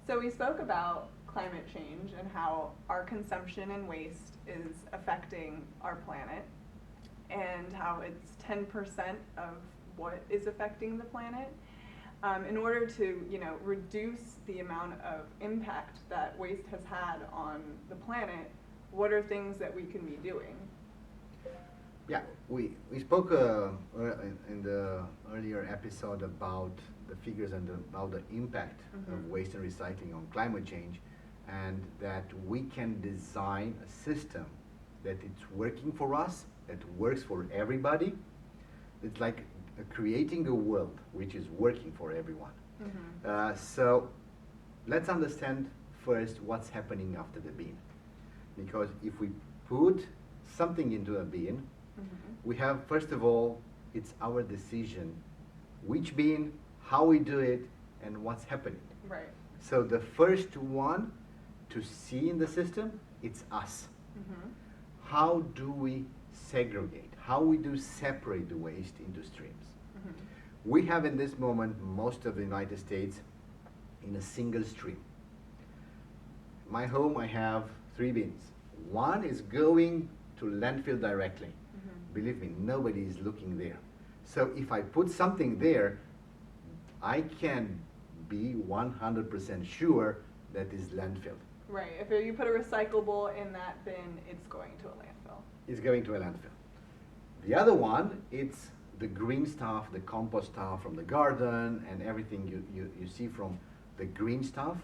So we spoke about climate change and how our consumption and waste is affecting our planet and how it's 10% of what is affecting the planet. In order to, reduce the amount of impact that waste has had on the planet, what are things that we can be doing? Yeah, we spoke in the earlier episode about the figures and about the impact of waste and recycling on climate change, and that we can design a system that it's working for us, that works for everybody. It's like creating a world which is working for everyone. So let's understand first what's happening after the bin. Because if we put something into a bin, we have, first of all, it's our decision which bin, how we do it, and what's happening. Right. So the first one to see in the system, it's us. How do we segregate? How we do separate the waste into streams? We have in this moment, most of the United States, in a single stream. In my home, I have 3 bins. One is going to landfill directly. Believe me, nobody is looking there. So if I put something there, I can be 100% sure that is landfill. Right. If you put a recyclable in that bin, it's going to a landfill. It's going to a landfill. The other one, it's the green stuff, the compost stuff from the garden and everything you see from the green stuff.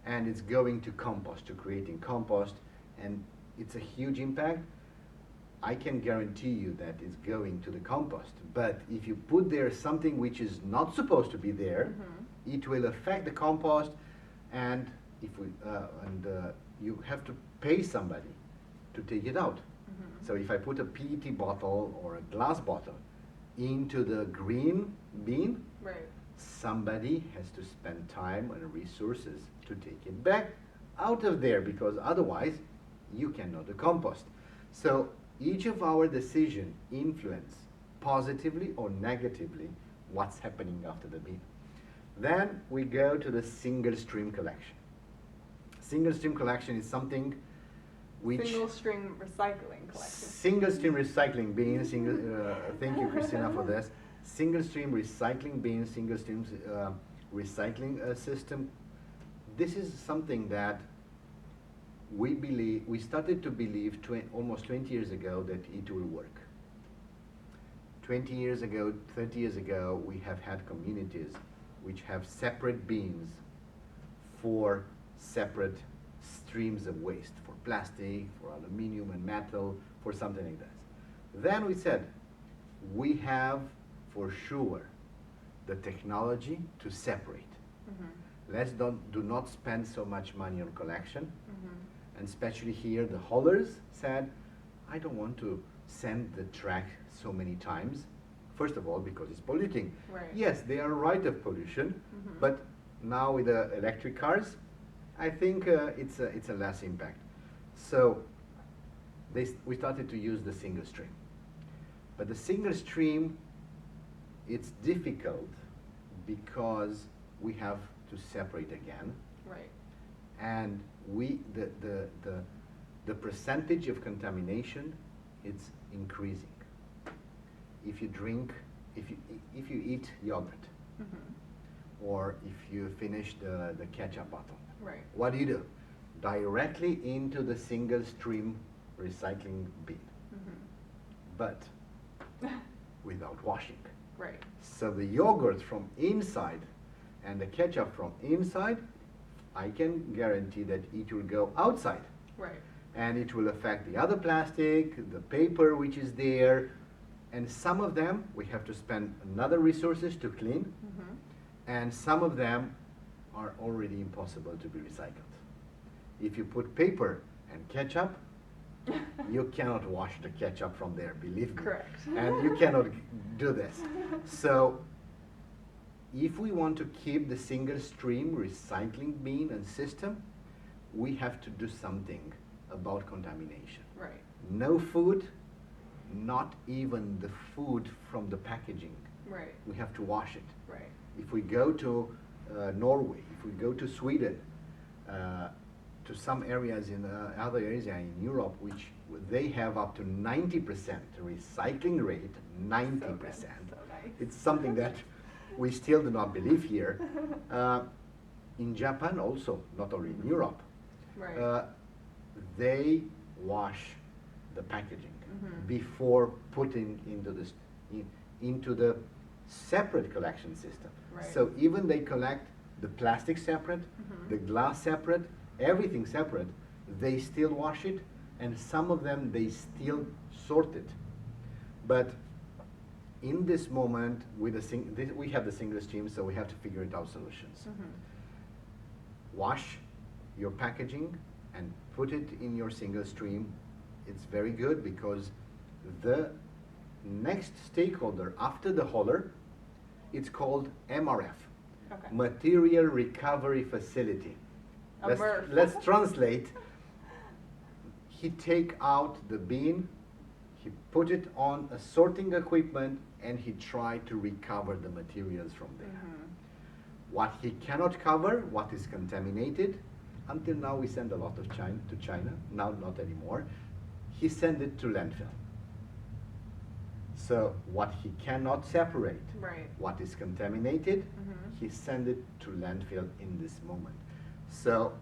And it's going to compost, to creating compost. And it's a huge impact. I can guarantee you that it's going to the compost. But if you put there something which is not supposed to be there, it will affect the compost, and if we you have to pay somebody to take it out. So if I put a PET bottle or a glass bottle into the green bin, somebody has to spend time and resources to take it back out of there, because otherwise you cannot do compost. So each of our decisions influence positively or negatively what's happening after the bin. Then we go to the single stream collection. Single stream collection is something which... Single stream recycling collection. Single stream recycling bin, thank you, Christina, for this. Single stream recycling bin, single stream recycling system. This is something that we started to believe almost 20 years ago that it will work. 20 years ago, 30 years ago, we have had communities which have separate bins for separate streams of waste, for plastic, for aluminium and metal, for something like that. Then we said, we have for sure the technology to separate. Let's do not spend so much money on collection. And especially here, the haulers said, I don't want to send the track so many times. First of all, because it's polluting. Yes, they are right of pollution, but now with the electric cars, I think it's a less impact. So we started to use the single stream. But the single stream, it's difficult because we have to separate again. And the percentage of contamination, it's increasing. If you eat yogurt, or if you finish the ketchup bottle, what do? Directly into the single stream recycling bin, but without washing. So the yogurt from inside and the ketchup from inside, I can guarantee that it will go outside. And it will affect the other plastic, the paper which is there, and some of them we have to spend another resources to clean, and some of them are already impossible to be recycled. If you put paper and ketchup, you cannot wash the ketchup from there, believe me. And you cannot do this. So if we want to keep the single stream recycling bin and system, we have to do something about contamination. No food, not even the food from the packaging. We have to wash it. If we go to Norway, if we go to Sweden, to some areas in other areas in Europe, which they have up to 90% recycling rate, 90%. So nice. It's something that we still do not believe here. In Japan also, not only in Europe, Right. they wash the packaging before putting into the separate collection system. Right. So even they collect the plastic separate, the glass separate, everything separate, they still wash it, and some of them they still sort it. But in this moment, with we have the Singlestream, so we have to figure it out solutions. Wash your packaging and put it in your Singlestream. It's very good because the next stakeholder after the hauler, it's called MRF, Okay. Material Recovery Facility. A MRF. Let's translate. He take out the bin, he put it on a sorting equipment, and he tried to recover the materials from there. What he cannot cover, what is contaminated, until now we send a lot of to China, now not anymore. He send it to landfill. So what he cannot separate, Right. what is contaminated, he send it to landfill in this moment. So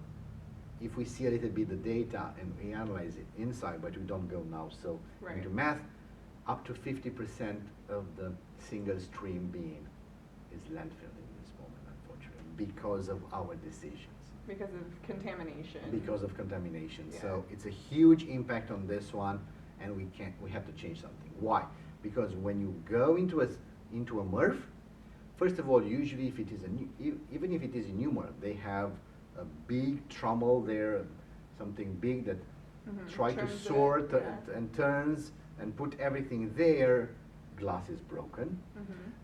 if we see a little bit the data and we analyze it inside, but we don't go now so Right. into math, up to 50% of the single stream bin is landfill in this moment, unfortunately, because of our decisions. Because of contamination. Because of contamination. Yeah. So it's a huge impact on this one, and we have to change something. Why? Because when you go into a MRF, first of all, usually if it is even if it is a new MRF, they have a big trommel there, something big that try to Turns it, sort yeah. and turns and put everything there. Glass is broken,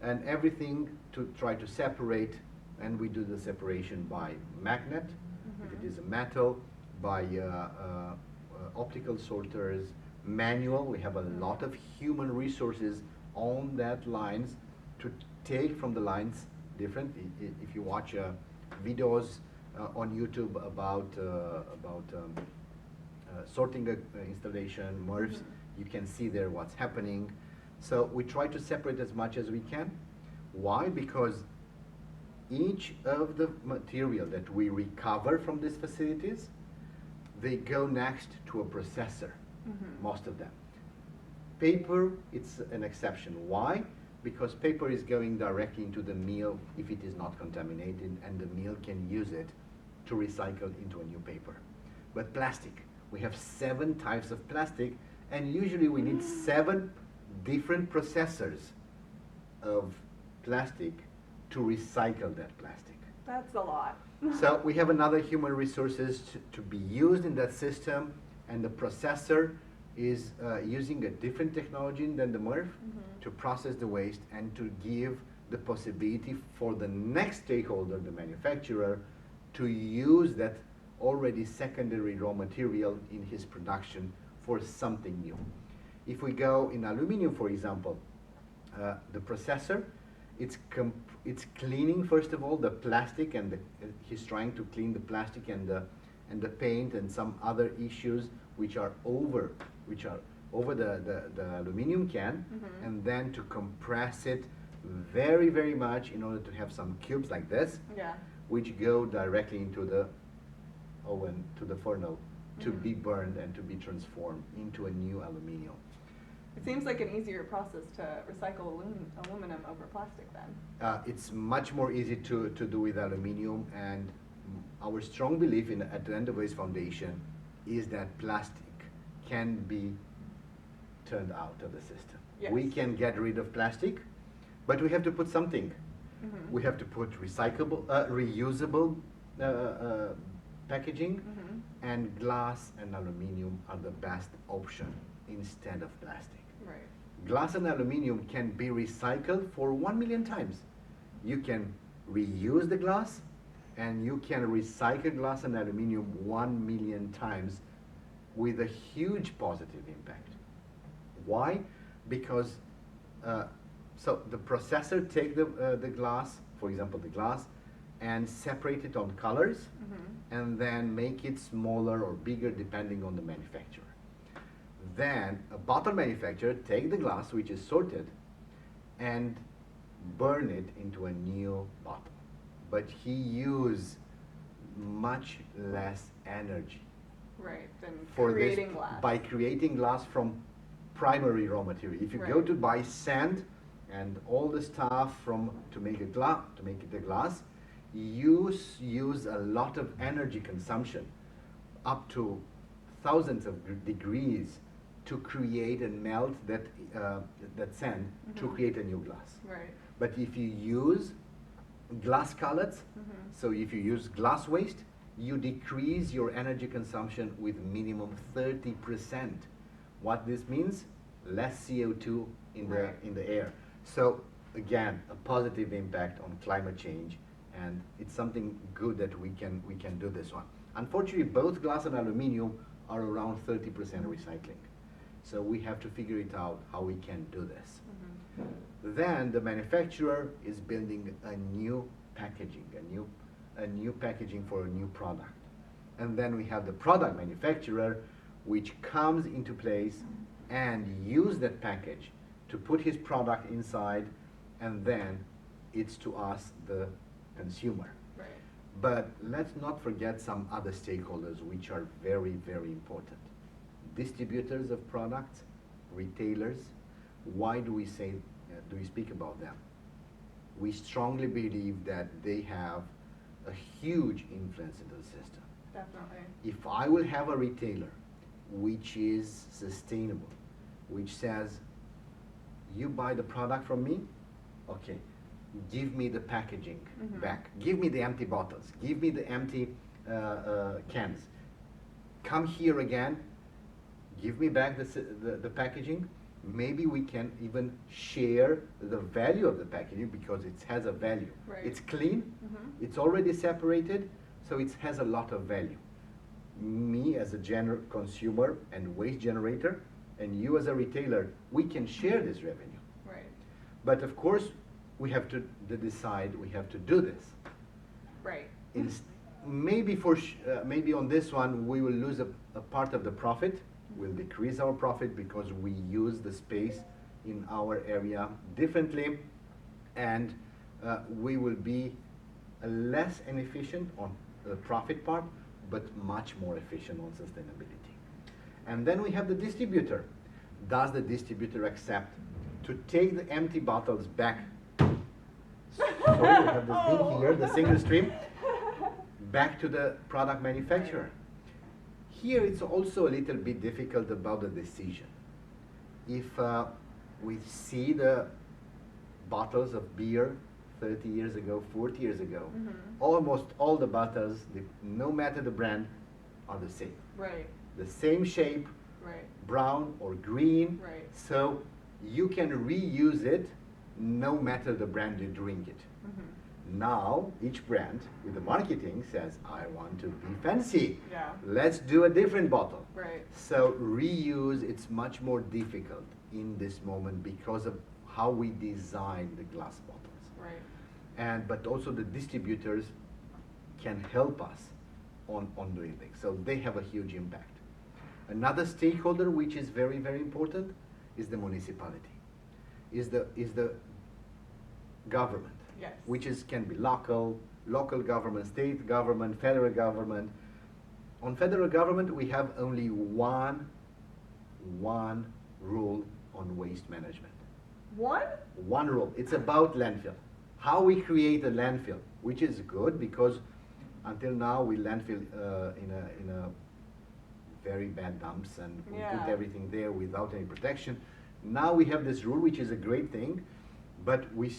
and everything to try to separate, and we do the separation by magnet, if it is a metal, by optical sorters, manual. We have a lot of human resources on that lines to take from the lines different. If you watch videos on YouTube about sorting installation, MRFs, you can see there what's happening. So we try to separate as much as we can. Why? Because each of the material that we recover from these facilities, they go next to a processor, most of them. Paper, it's an exception. Why? Because paper is going directly into the mill if it is not contaminated, and the mill can use it to recycle into a new paper. But plastic, we have 7 types of plastic, and usually we need 7 different processors of plastic to recycle that plastic. That's a lot. So we have another human resources to be used in that system, and the processor is using a different technology than the MRF to process the waste and to give the possibility for the next stakeholder, the manufacturer, to use that already secondary raw material in his production for something new. If we go in aluminum, for example, the processor, it's cleaning first of all the plastic, and he's trying to clean the plastic and the paint and some other issues which are over the aluminum can, and then to compress it very, very much in order to have some cubes like this, Yeah. which go directly into the oven, to the furnace, to be burned and to be transformed into a new aluminum. It seems like an easier process to recycle aluminum over plastic then. It's much more easy to do with aluminum, and our strong belief at the End of Waste Foundation is that plastic can be turned out of the system. Yes. We can get rid of plastic, but we have to put something. We have to put recyclable, reusable packaging, and glass and aluminum are the best option instead of plastic. Right. Glass and aluminum can be recycled for 1 million times. You can reuse the glass, and you can recycle glass and aluminum 1 million times with a huge positive impact. Why? Because so the processor take the glass, for example, the glass, and separate it on colors, and then make it smaller or bigger depending on the manufacturer. Then a bottle manufacturer take the glass which is sorted and burn it into a new bottle. But he use much less energy Right, than for creating this glass. by creating glass from primary raw material. If you go Right. to buy sand and all the stuff from to make it a glass, you use a lot of energy consumption, up to thousands of degrees, to create and melt that sand to create a new glass. Right. But if you use glass cullets, so if you use glass waste, you decrease your energy consumption with minimum 30%. What this means? Less CO2 in the air. So again, a positive impact on climate change, and it's something good that we can do this one. Unfortunately, both glass and aluminium are around 30% recycling. So we have to figure it out how we can do this. Then the manufacturer is building a new packaging, a new packaging for a new product. And then we have the product manufacturer, which comes into place and use that package to put his product inside, and then it's to us, the consumer. Right. But let's not forget some other stakeholders which are very, very important. Distributors of products, retailers. Why do we speak about them? We strongly believe that they have a huge influence in the system. Definitely. If I will have a retailer which is sustainable, which says, you buy the product from me, okay, give me the packaging back, give me the empty bottles, give me the empty cans, come here again, give me back the packaging. Maybe we can even share the value of the packaging because it has a value. Right. It's clean, it's already separated, so it has a lot of value. Me as a consumer and waste generator, and you as a retailer, we can share this revenue. Right. But of course, we have to decide we have to do this. Right. Maybe on this one we will lose a part of the profit. We'll decrease our profit because we use the space in our area differently, and we will be less inefficient on the profit part, but much more efficient on sustainability. And then we have the distributor. Does the distributor accept to take the empty bottles back? So we have this bin here, the Singlestream, back to the product manufacturer. Here it's also a little bit difficult about the decision. If we see the bottles of beer 30 years ago, 40 years ago, almost all the bottles, no matter the brand, are the same. Right. The same shape, Right. brown or green, Right. so you can reuse it no matter the brand you drink it. Now, each brand with the marketing says, I want to be fancy. Yeah. Let's do a different bottle. Right. So reuse, it's much more difficult in this moment because of how we design the glass bottles. Right. But also the distributors can help us on doing things. So they have a huge impact. Another stakeholder which is very, very important is the municipality, is the government. Yes. Which can be local government, state government, federal government. On federal government, we have only one rule on waste management. One rule. It's about landfill. How we create a landfill, which is good because until now we landfill in a very bad dumps, and we put everything there without any protection. Now we have this rule, which is a great thing, but we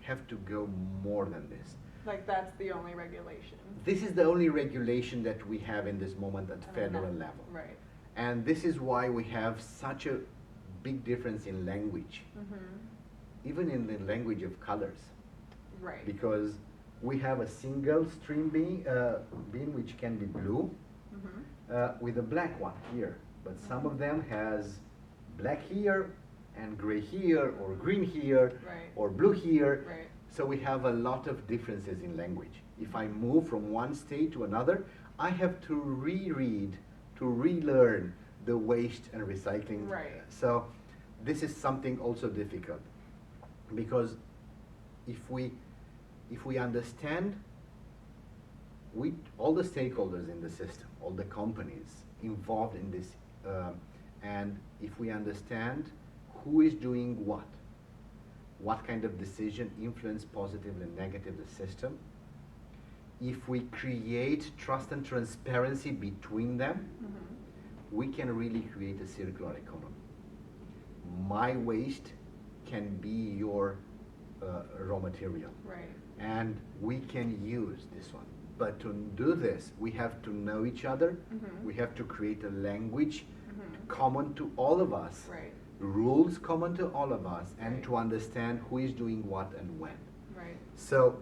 have to go more than this. Like that's the only regulation. This is the only regulation that we have in this moment at federal level. Right. And this is why we have such a big difference in language, even in the language of colors. Right. Because we have a single stream bin which can be blue with a black one here, but some of them has black here and gray here, or green here, Right. or blue here. Right. So we have a lot of differences in language. If I move from one state to another, I have to reread, to relearn the waste and recycling. Right. So this is something also difficult, because if we understand, all the stakeholders in the system, all the companies involved in this, and if we understand who is doing what kind of decision influence positively and negatively the system, if we create trust and transparency between them, we can really create a circular economy. My waste can be your raw material. Right. And we can use this one. But to do this, we have to know each other. We have to create a language common to all of us. Right. Rules common to all of us, and Right. to understand who is doing what and when. Right. So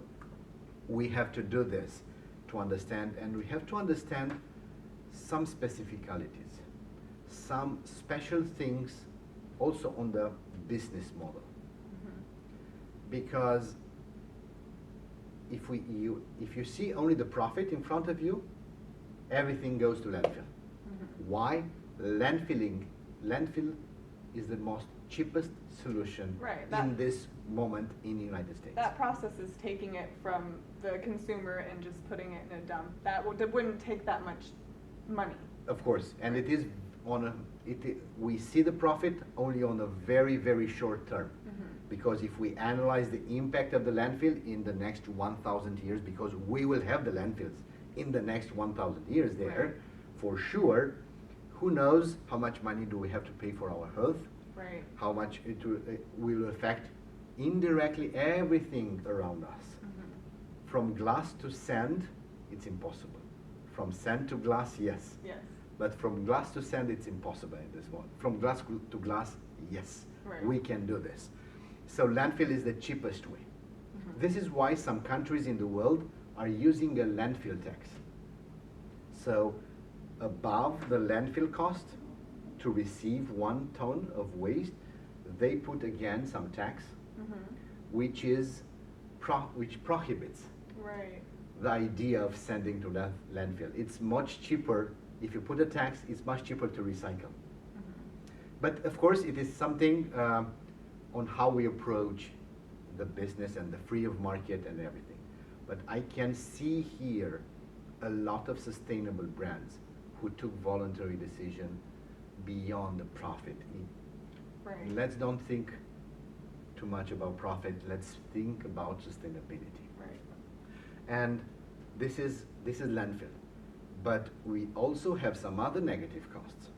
we have to do this to understand, and we have to understand some specificalities, some special things also on the business model. Because if you see only the profit in front of you, everything goes to landfill. Why? Landfill is the most cheapest solution Right, in this moment in the United States. That process is taking it from the consumer and just putting it in a dump. That wouldn't take that much money. Of course, and it is we see the profit only on a very, very short term. Because if we analyze the impact of the landfill in the next 1,000 years, because we will have the landfills in the next 1,000 years there, Right. for sure, who knows how much money do we have to pay for our health, Right. how much it will affect indirectly everything around us. From glass to sand, it's impossible. From sand to glass, yes. Yes. But from glass to sand, it's impossible in this one. From glass to glass, yes. Right. We can do this. So landfill is the cheapest way. This is why some countries in the world are using a landfill tax. So above the landfill cost to receive 1 ton of waste, they put again some tax, which prohibits Right. the idea of sending to landfill. It's much cheaper. If you put a tax, it's much cheaper to recycle. But of course, it is something on how we approach the business and the free of market and everything. But I can see here a lot of sustainable brands who took voluntary decision beyond the profit. Right. Let's don't think too much about profit. Let's think about sustainability. Right. And this is landfill. But we also have some other negative costs.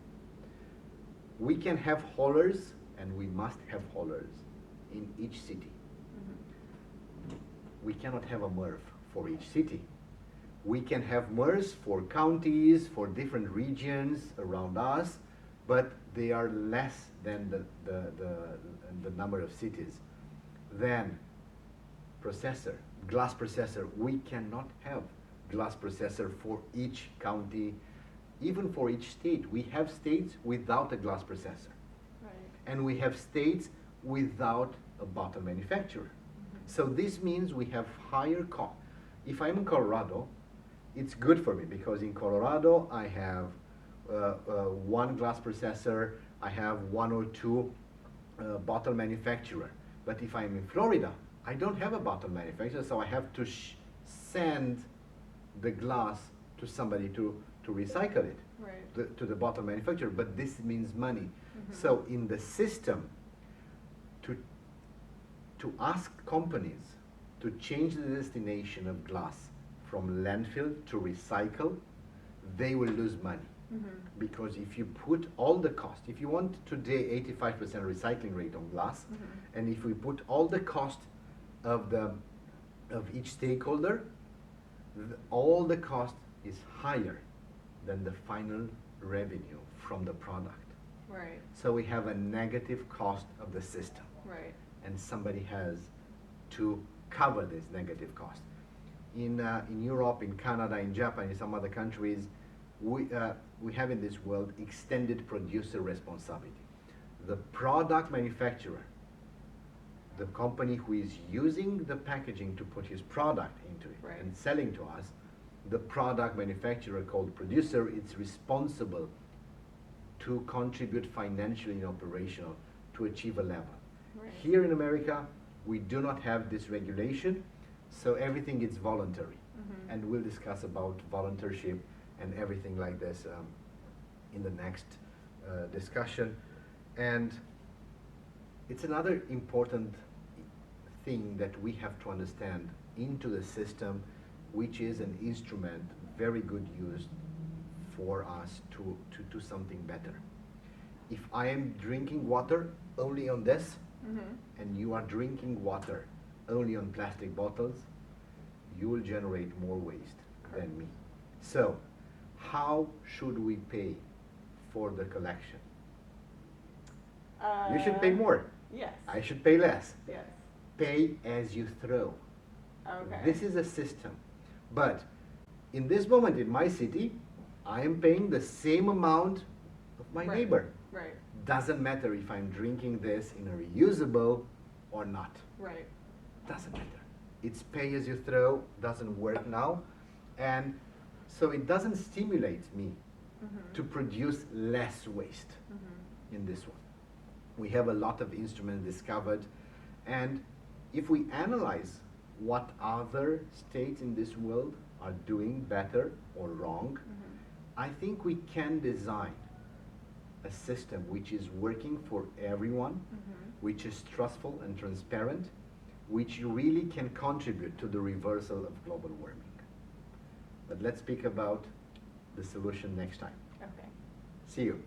We can have haulers, and we must have haulers in each city. We cannot have a MRF for each city. We can have MRFs for counties, for different regions around us, but they are less than the number of cities. Then glass processor, we cannot have glass processor for each county, even for each state. We have states without a glass processor. Right. And we have states without a bottle manufacturer. So this means we have higher cost. If I'm in Colorado, it's good for me because in Colorado I have one glass processor, I have 1 or 2 bottle manufacturer. But if I'm in Florida, I don't have a bottle manufacturer, so I have to send the glass to somebody to recycle it, Right. to the bottle manufacturer, but this means money. So in the system, to ask companies to change the destination of glass from landfill to recycle, they will lose money. Because if you put all the cost, if you want today 85% recycling rate on glass, and if we put all the cost of each stakeholder, all the cost is higher than the final revenue from the product. Right. So we have a negative cost of the system, Right. and somebody has to cover this negative cost. In Europe, in Canada, in Japan, in some other countries, we have in this world extended producer responsibility. The product manufacturer the company who is using the packaging to put his product into it Right. and selling to us, the product manufacturer called producer, is responsible to contribute financially and operational to achieve a level. Right. Here in America, we do not have this regulation, so everything is voluntary. Mhm. And we'll discuss about volunteership and everything like this in the next discussion. And it's another important thing that we have to understand into the system, which is an instrument very good used for us to do something better. If I am drinking water only on this, Mhm. and you are drinking water only on plastic bottles, you will generate more waste than me. So, how should we pay for the collection? You should pay more. Yes. I should pay less. Yes. Pay as you throw. Okay. This is a system. But in this moment in my city, I am paying the same amount of my Right. neighbor. Right. Doesn't matter if I'm drinking this in a reusable or not. Right. Doesn't matter. It's pay as you throw, doesn't work now. And so it doesn't stimulate me Mhm. to produce less waste Mhm. in this one. We have a lot of instruments discovered, and if we analyze what other states in this world are doing better or wrong, Mhm. I think we can design a system which is working for everyone, Mhm. which is trustful and transparent, which really can contribute to the reversal of global warming. But let's speak about the solution next time. Okay. See you.